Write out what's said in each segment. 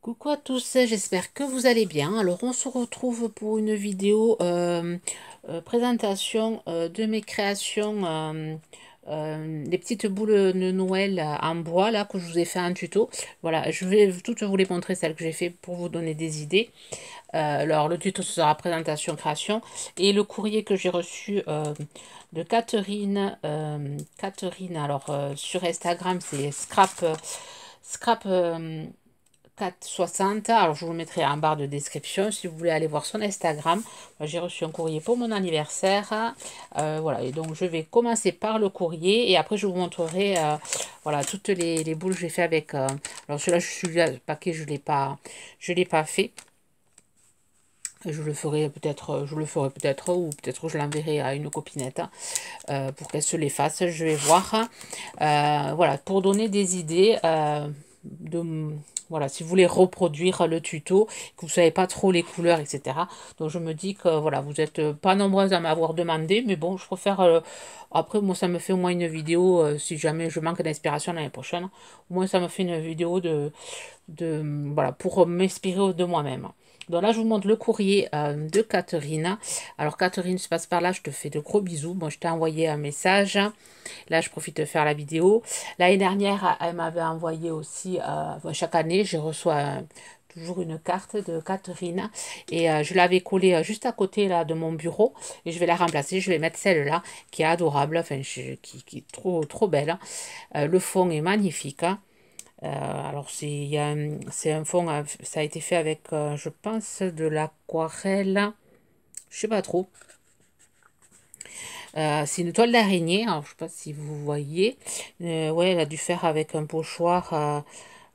Coucou à tous, j'espère que vous allez bien. Alors on se retrouve pour une vidéo présentation de mes créations, des petites boules de Noël en bois là que je vous ai fait un tuto. Voilà, je vais toutes vous les montrer, celles que j'ai fait pour vous donner des idées. Alors le tuto ce sera présentation création et le courrier que j'ai reçu de Catherine, alors sur Instagram c'est Scrap 460. Alors, je vous le mettrai en barre de description si vous voulez aller voir son Instagram. J'ai reçu un courrier pour mon anniversaire. Voilà, et donc je vais commencer par le courrier et après je vous montrerai voilà, toutes les boules que j'ai fait avec. Alors, celui-là, le paquet, je l'ai pas fait. Je le ferai peut-être, ou peut-être je l'enverrai à une copinette pour qu'elle se les fasse. Je vais voir. Voilà, pour donner des idées de voilà, si vous voulez reproduire le tuto, que vous ne savez pas trop les couleurs, etc. Donc je me dis que voilà, vous n'êtes pas nombreuses à m'avoir demandé, mais bon, je préfère. Après, moi, ça me fait au moins une vidéo, si jamais je manque d'inspiration l'année prochaine, au moins ça me fait une vidéo voilà, pour m'inspirer de moi-même. Donc là, je vous montre le courrier de Catherine. Alors, Catherine, je passe par là, je te fais de gros bisous. Bon, je t'ai envoyé un message. Là, je profite de faire la vidéo. L'année dernière, elle m'avait envoyé aussi, chaque année, je reçois toujours une carte de Catherine. Et je l'avais collée juste à côté là, de mon bureau. Et je vais la remplacer. Je vais mettre celle-là, qui est adorable, enfin, qui est trop, trop belle. Le fond est magnifique, hein. Alors, c'est un fond, ça a été fait avec, je pense, de l'aquarelle. Je sais pas trop. C'est une toile d'araignée. Alors, je sais pas si vous voyez. Ouais, elle a dû faire avec un pochoir.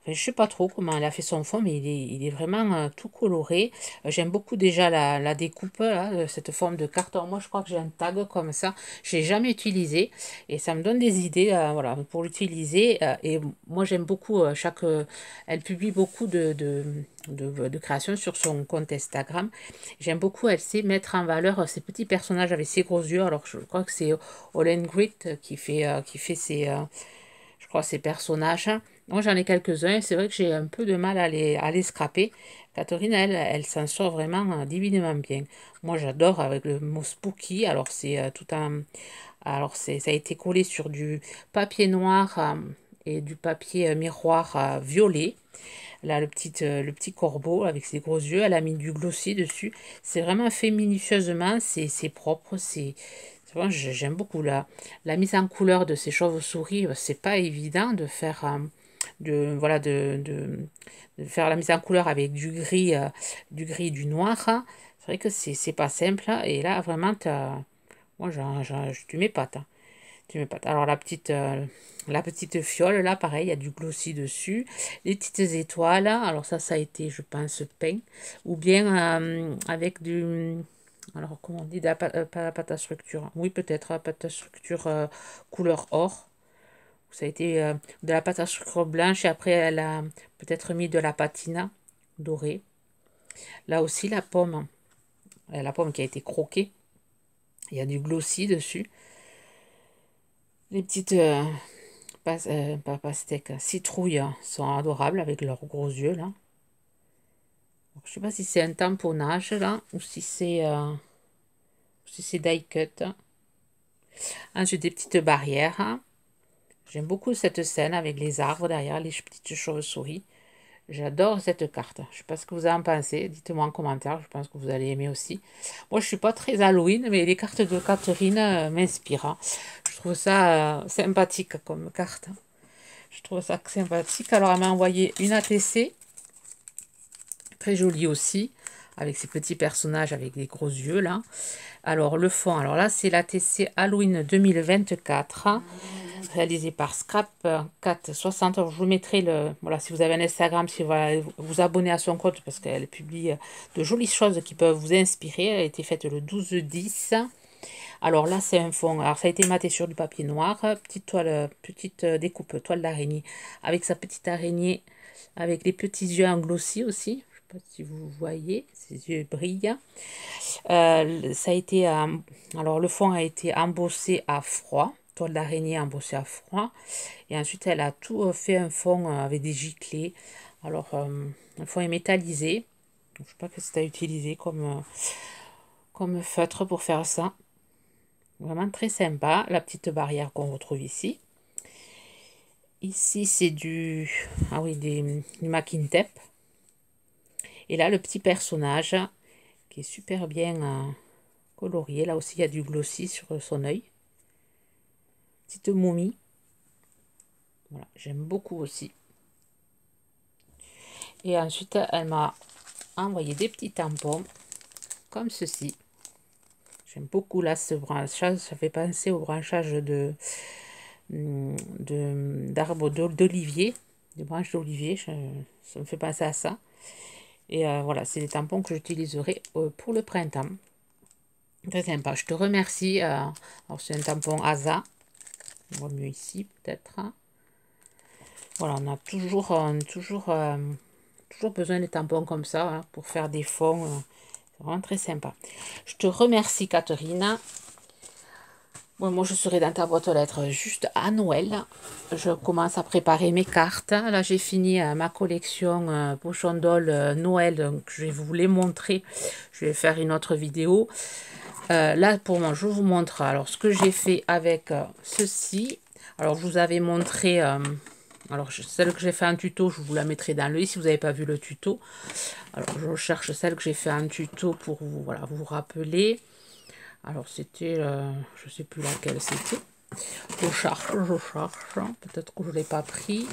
Enfin, je sais pas trop comment elle a fait son fond, mais il est vraiment tout coloré. J'aime beaucoup déjà la découpe, là, de cette forme de carton. Moi, je crois que j'ai un tag comme ça. Je l'ai jamais utilisé et ça me donne des idées voilà, pour l'utiliser. Et moi, j'aime beaucoup elle publie beaucoup de créations sur son compte Instagram. J'aime beaucoup, elle sait mettre en valeur ces petits personnages avec ses gros yeux. Alors, je crois que c'est Olen Grit qui fait je crois, ces personnages. Moi, j'en ai quelques-uns et c'est vrai que j'ai un peu de mal à les scraper. Catherine, elle s'en sort vraiment divinement bien. Moi, j'adore avec le mot spooky. Alors, c'est tout un. Alors, ça a été collé sur du papier noir et du papier miroir violet. Là, le petit corbeau avec ses gros yeux, elle a mis du glossy dessus. C'est vraiment fait minutieusement, c'est propre, vraiment, j'aime beaucoup la mise en couleur de ces chauves-souris. C'est pas évident de faire, voilà, de faire la mise en couleur avec du gris, du noir, hein. C'est vrai que c'est pas simple, hein. Et là, vraiment, moi, tu m'épates, hein. Tu m'épates. Alors, la petite fiole, là, pareil, il y a du glossy dessus. Les petites étoiles, alors ça a été, je pense, peint. Ou bien avec du. Alors, comment on dit, pas la pâte à structure. Oui, peut-être la pâte à structure couleur or. Ça a été de la pâte à sucre blanche et après elle a peut-être mis de la patina dorée. Là aussi la pomme qui a été croquée. Il y a du glossy dessus. Les petites pas pastèques, citrouilles sont adorables avec leurs gros yeux là. Je ne sais pas si c'est un tamponnage là ou si c'est die cut. Ensuite des petites barrières. J'aime beaucoup cette scène avec les arbres derrière, les petites chauves-souris. J'adore cette carte. Je ne sais pas ce que vous en pensez. Dites-moi en commentaire. Je pense que vous allez aimer aussi. Moi, je ne suis pas très Halloween, mais les cartes de Catherine m'inspirent, hein. Je trouve ça sympathique comme carte. Je trouve ça sympathique. Alors, elle m'a envoyé une ATC. Très jolie aussi. Avec ces petits personnages avec des gros yeux, là. Alors, le fond. Alors là, c'est l'ATC Halloween 2024. Réalisé par Scrap 460. Je vous mettrai voilà, si vous avez un Instagram, si vous vous abonnez à son compte, parce qu'elle publie de jolies choses qui peuvent vous inspirer. Elle a été faite le 12-10. Alors là, c'est un fond. Alors ça a été maté sur du papier noir. Petite toile, petite découpe, toile d'araignée. Avec sa petite araignée, avec les petits yeux en glossy aussi. Je ne sais pas si vous voyez, ses yeux brillent. Ça a été, alors le fond a été embossé à froid, toile d'araignée embossée à froid. Et ensuite, elle a tout fait un fond avec des giclées. Alors, le fond est métallisé. Je ne sais pas ce que c'est à utiliser comme feutre pour faire ça. Vraiment très sympa. La petite barrière qu'on retrouve ici. Ici, c'est ah oui, du Mackin Tape. Et là, le petit personnage qui est super bien colorié. Là aussi, il y a du glossy sur son œil. Petite momie. Voilà, j'aime beaucoup aussi. Et ensuite, elle m'a envoyé des petits tampons comme ceci. J'aime beaucoup là ce branchage. Ça fait penser au branchage d'arbres d'olivier, des branches d'olivier. Ça me fait penser à ça. Et voilà, c'est des tampons que j'utiliserai pour le printemps. Très sympa. Je te remercie. Alors, c'est un tampon ASA. On voit mieux ici, peut-être. Voilà, on a toujours besoin de tampons comme ça hein, pour faire des fonds. C'est vraiment très sympa. Je te remercie, Catherine. Bon, moi, je serai dans ta boîte aux lettres juste à Noël. Je commence à préparer mes cartes. Là, j'ai fini ma collection Pochon Doll Noël. Donc, je vais vous les montrer. Je vais faire une autre vidéo. Là, pour moi, je vous montre alors ce que j'ai fait avec ceci. Alors, je vous avais montré... alors, celle que j'ai fait en tuto, je vous la mettrai dans le i si vous n'avez pas vu le tuto. Alors, je cherche celle que j'ai fait en tuto pour vous, voilà, vous rappeler. Alors, c'était, je ne sais plus laquelle c'était. Je cherche. Peut-être que je ne l'ai pas pris.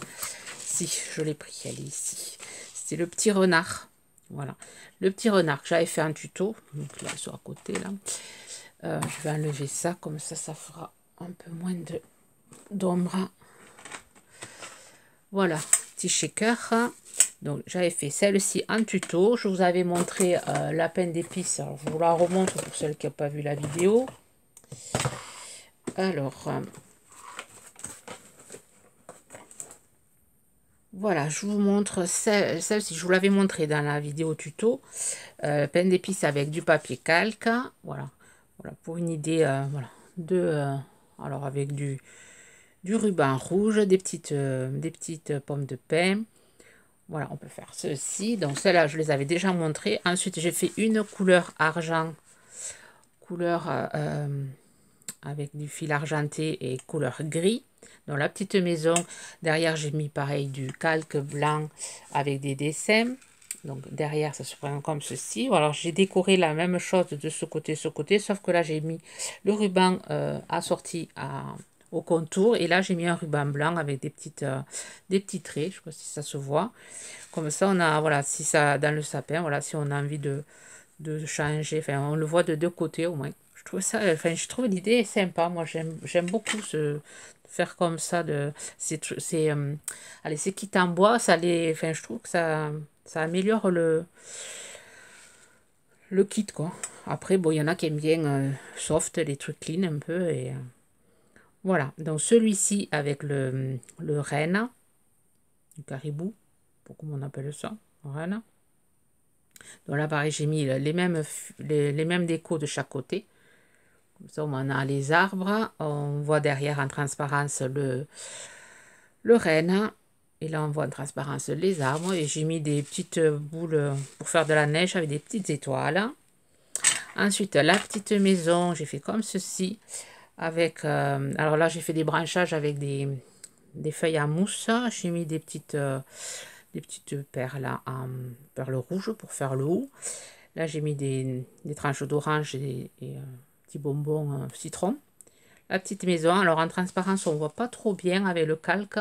Si, je l'ai pris, elle est ici. C'était le petit renard. Voilà. Le petit renard que j'avais fait en tuto. Donc là, sur à côté, là. Je vais enlever ça, comme ça fera un peu moins d'ombre. Voilà, petit shaker. Donc, j'avais fait celle-ci en tuto. Je vous avais montré la penne d'épices. Alors, je vous la remontre pour celles qui n'ont pas vu la vidéo. Alors, voilà, je vous montre celle-ci. Je vous l'avais montré dans la vidéo tuto. Penne d'épices avec du papier calque. Voilà, voilà pour une idée voilà, alors, avec du ruban rouge, des petites pommes de pin. Voilà, on peut faire ceci. Donc, celle-là, je les avais déjà montrées. Ensuite, j'ai fait une couleur argent, couleur avec du fil argenté et couleur gris. Dans la petite maison, derrière, j'ai mis pareil du calque blanc avec des dessins. Donc, derrière, ça se prend comme ceci. Alors, j'ai décoré la même chose de ce côté, sauf que là, j'ai mis le ruban assorti au contour. Et là, j'ai mis un ruban blanc avec des petits traits. Je ne sais pas si ça se voit. Comme ça, on a, voilà, si ça, dans le sapin, voilà, si on a envie de changer, enfin, on le voit de deux côtés au moins. Je trouve ça, enfin, je trouve l'idée sympa. Moi, j'aime beaucoup faire comme ça. Allez, c'est kit en bois, enfin, je trouve que ça améliore le kit, quoi. Après, bon, il y en a qui aiment bien soft, les trucs clean un peu. Et voilà. Donc, celui-ci avec le renne, le caribou, pour comment on appelle ça, renne. Donc là, pareil, j'ai mis les mêmes décos de chaque côté. Comme ça, on a les arbres. On voit derrière en transparence le renne. Et là, on voit en transparence les arbres. Et j'ai mis des petites boules pour faire de la neige avec des petites étoiles. Ensuite, la petite maison, j'ai fait comme ceci. Alors là, j'ai fait des branchages avec des feuilles à mousse. J'ai mis des petites perles en perles rouges pour faire le haut. Là, j'ai mis des tranches d'orange et petits bonbons citron. La petite maison, alors en transparence, on ne voit pas trop bien avec le calque.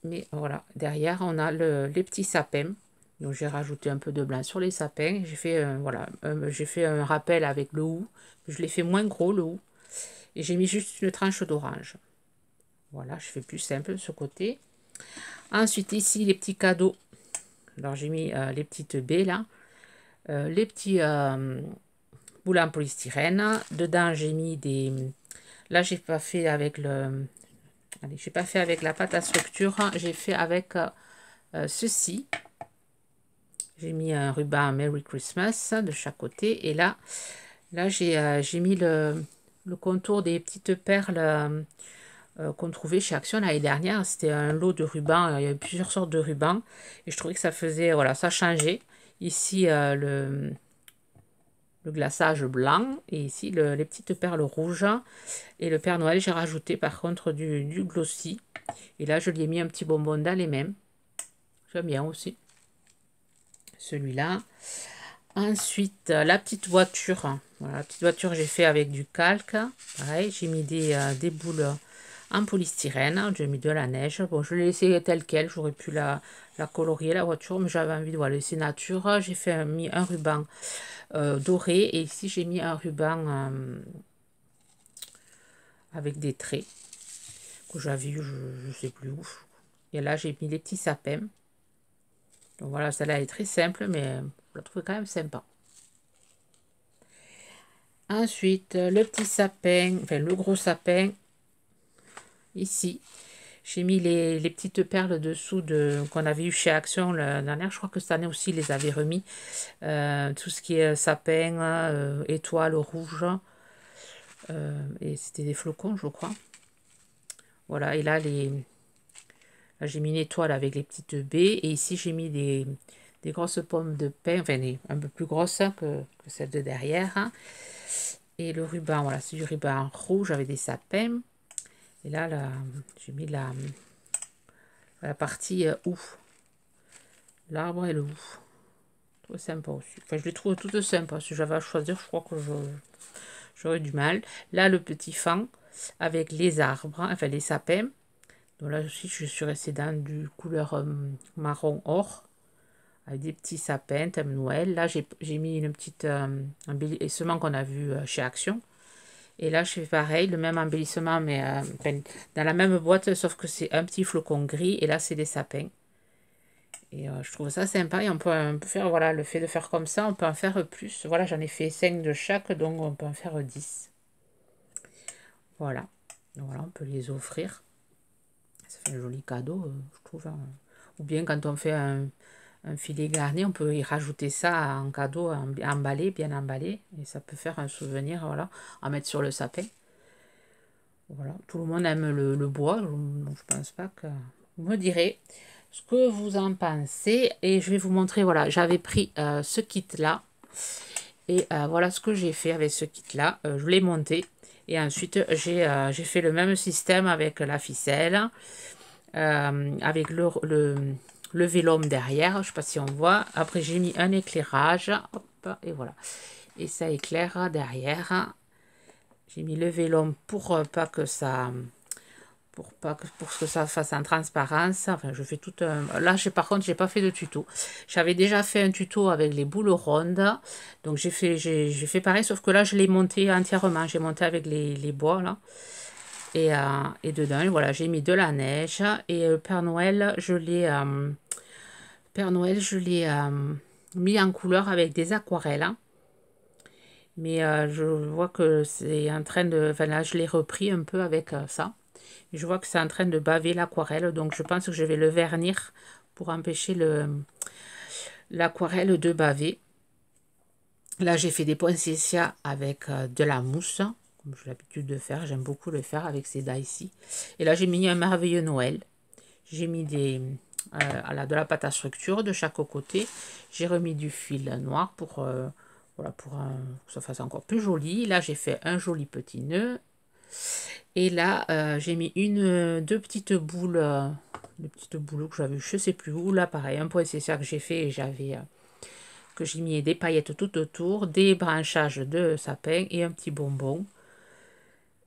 Mais voilà, derrière, on a les petits sapins. Donc, j'ai rajouté un peu de blanc sur les sapins. J'ai fait, j'ai fait un rappel avec le hou. Je l'ai fait moins gros, le hou. Et j'ai mis juste une tranche d'orange. Voilà, je fais plus simple de ce côté. Ensuite, ici, les petits cadeaux. Alors, j'ai mis les petites baies, là. Les petits boules en polystyrène. Dedans, j'ai mis des... Là, j'ai pas fait avec le... Allez, j'ai pas fait avec la pâte à structure. J'ai fait avec ceci. J'ai mis un ruban Merry Christmas de chaque côté. Et là j'ai mis le contour des petites perles qu'on trouvait chez Action l'année dernière. C'était un lot de rubans, il y avait plusieurs sortes de rubans. Et je trouvais que ça faisait, voilà, ça changeait. Ici, le glaçage blanc et ici les petites perles rouges. Et le Père Noël, j'ai rajouté par contre du glossy. Et là, je lui ai mis un petit bonbon dans les mêmes. J'aime bien aussi celui-là. Ensuite, la petite voiture. Voilà, la petite voiture, j'ai fait avec du calque. Pareil, j'ai mis des boules en polystyrène. J'ai mis de la neige. Bon, je l'ai laissé telle quelle. J'aurais pu la colorier, la voiture, mais j'avais envie de voilà, laisser nature. J'ai mis un ruban doré. Et ici, j'ai mis un ruban avec des traits que j'avais eu, je ne sais plus où. Et là, j'ai mis les petits sapins. Donc voilà, celle-là est très simple, mais je la trouve quand même sympa. Ensuite, le petit sapin, enfin le gros sapin, ici. J'ai mis les petites perles dessous qu'on avait eu chez Action l'année dernière. Je crois que cette année aussi, ils les avaient remis. Tout ce qui est sapin, étoile rouge. Et c'était des flocons, je crois. Voilà, et là, j'ai mis une étoile avec les petites baies. Et ici, j'ai mis des grosses pommes de pin, enfin un peu plus grosses que celles de derrière. Hein. Et le ruban, voilà, c'est du ruban rouge avec des sapins. Et là, j'ai mis la partie où. L'arbre et le où. Trop sympa aussi. Enfin, je les trouve toutes sympas. Si j'avais à choisir, je crois que j'aurais du mal. Là, le petit fan avec les arbres, enfin les sapins. Donc là aussi, je suis restée dans du couleur marron or. Avec des petits sapins, thème Noël. Là, j'ai mis une petite embellissement qu'on a vu chez Action. Et là, je fais pareil, le même embellissement, mais dans la même boîte, sauf que c'est un petit flocon gris. Et là, c'est des sapins. Et je trouve ça sympa. Et on peut faire, voilà, le fait de faire comme ça, on peut en faire plus. Voilà, j'en ai fait 5 de chaque, donc on peut en faire 10. Voilà. Donc voilà, on peut les offrir. Ça fait un joli cadeau, je trouve. Hein. Ou bien quand on fait un filet garni, on peut y rajouter ça en cadeau, emballé, bien emballé. Et ça peut faire un souvenir, voilà, à mettre sur le sapin. Voilà, tout le monde aime le bois, donc je pense pas que... Vous me direz ce que vous en pensez. Et je vais vous montrer, voilà, j'avais pris ce kit-là. Et voilà ce que j'ai fait avec ce kit-là. Je l'ai monté. Et ensuite, j'ai fait le même système avec la ficelle. Avec le vélum derrière. Je ne sais pas si on voit. Après, j'ai mis un éclairage. Hop, et voilà. Et ça éclaire derrière. J'ai mis le vélum pour pas que ça... Pour que ça fasse en transparence. Enfin, je fais tout un... Là, par contre, j'ai pas fait de tuto. J'avais déjà fait un tuto avec les boules rondes. Donc, j'ai fait pareil, sauf que là, je l'ai monté entièrement. J'ai monté avec les bois, là. Et dedans, voilà, j'ai mis de la neige. Et Père Noël, je l'ai mis en couleur avec des aquarelles. Hein. Mais je vois que c'est en train de... Enfin, là, je l'ai repris un peu avec ça. Je vois que c'est en train de baver l'aquarelle, donc je pense que je vais le vernir pour empêcher l'aquarelle de baver. Là, j'ai fait des poinsettias avec de la mousse, comme j'ai l'habitude de faire. J'aime beaucoup le faire avec ces ici. Et là, j'ai mis un merveilleux Noël. J'ai mis de la pâte à structure de chaque côté. J'ai remis du fil noir pour, voilà, que ça fasse encore plus joli. Là, j'ai fait un joli petit nœud. Et là, j'ai mis deux petites boules, que j'avais, je sais plus où. Là, pareil, un poinsettia que j'ai fait et que j'ai mis des paillettes tout autour, des branchages de sapin et un petit bonbon.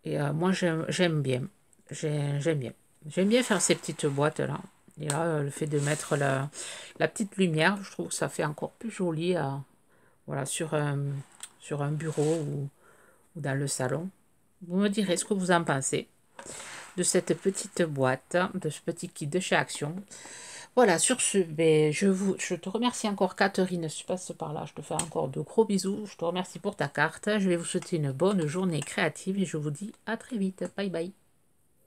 Et moi, j'aime bien. J'aime bien. J'aime bien faire ces petites boîtes-là. Et là, le fait de mettre la petite lumière, je trouve que ça fait encore plus joli voilà, sur un bureau ou dans le salon. Vous me direz ce que vous en pensez de cette petite boîte, de ce petit kit de chez Action. Voilà, sur ce, ben, je te remercie encore Catherine, si tu passes par là, je te fais encore de gros bisous. Je te remercie pour ta carte. Je vais vous souhaiter une bonne journée créative et je vous dis à très vite. Bye bye.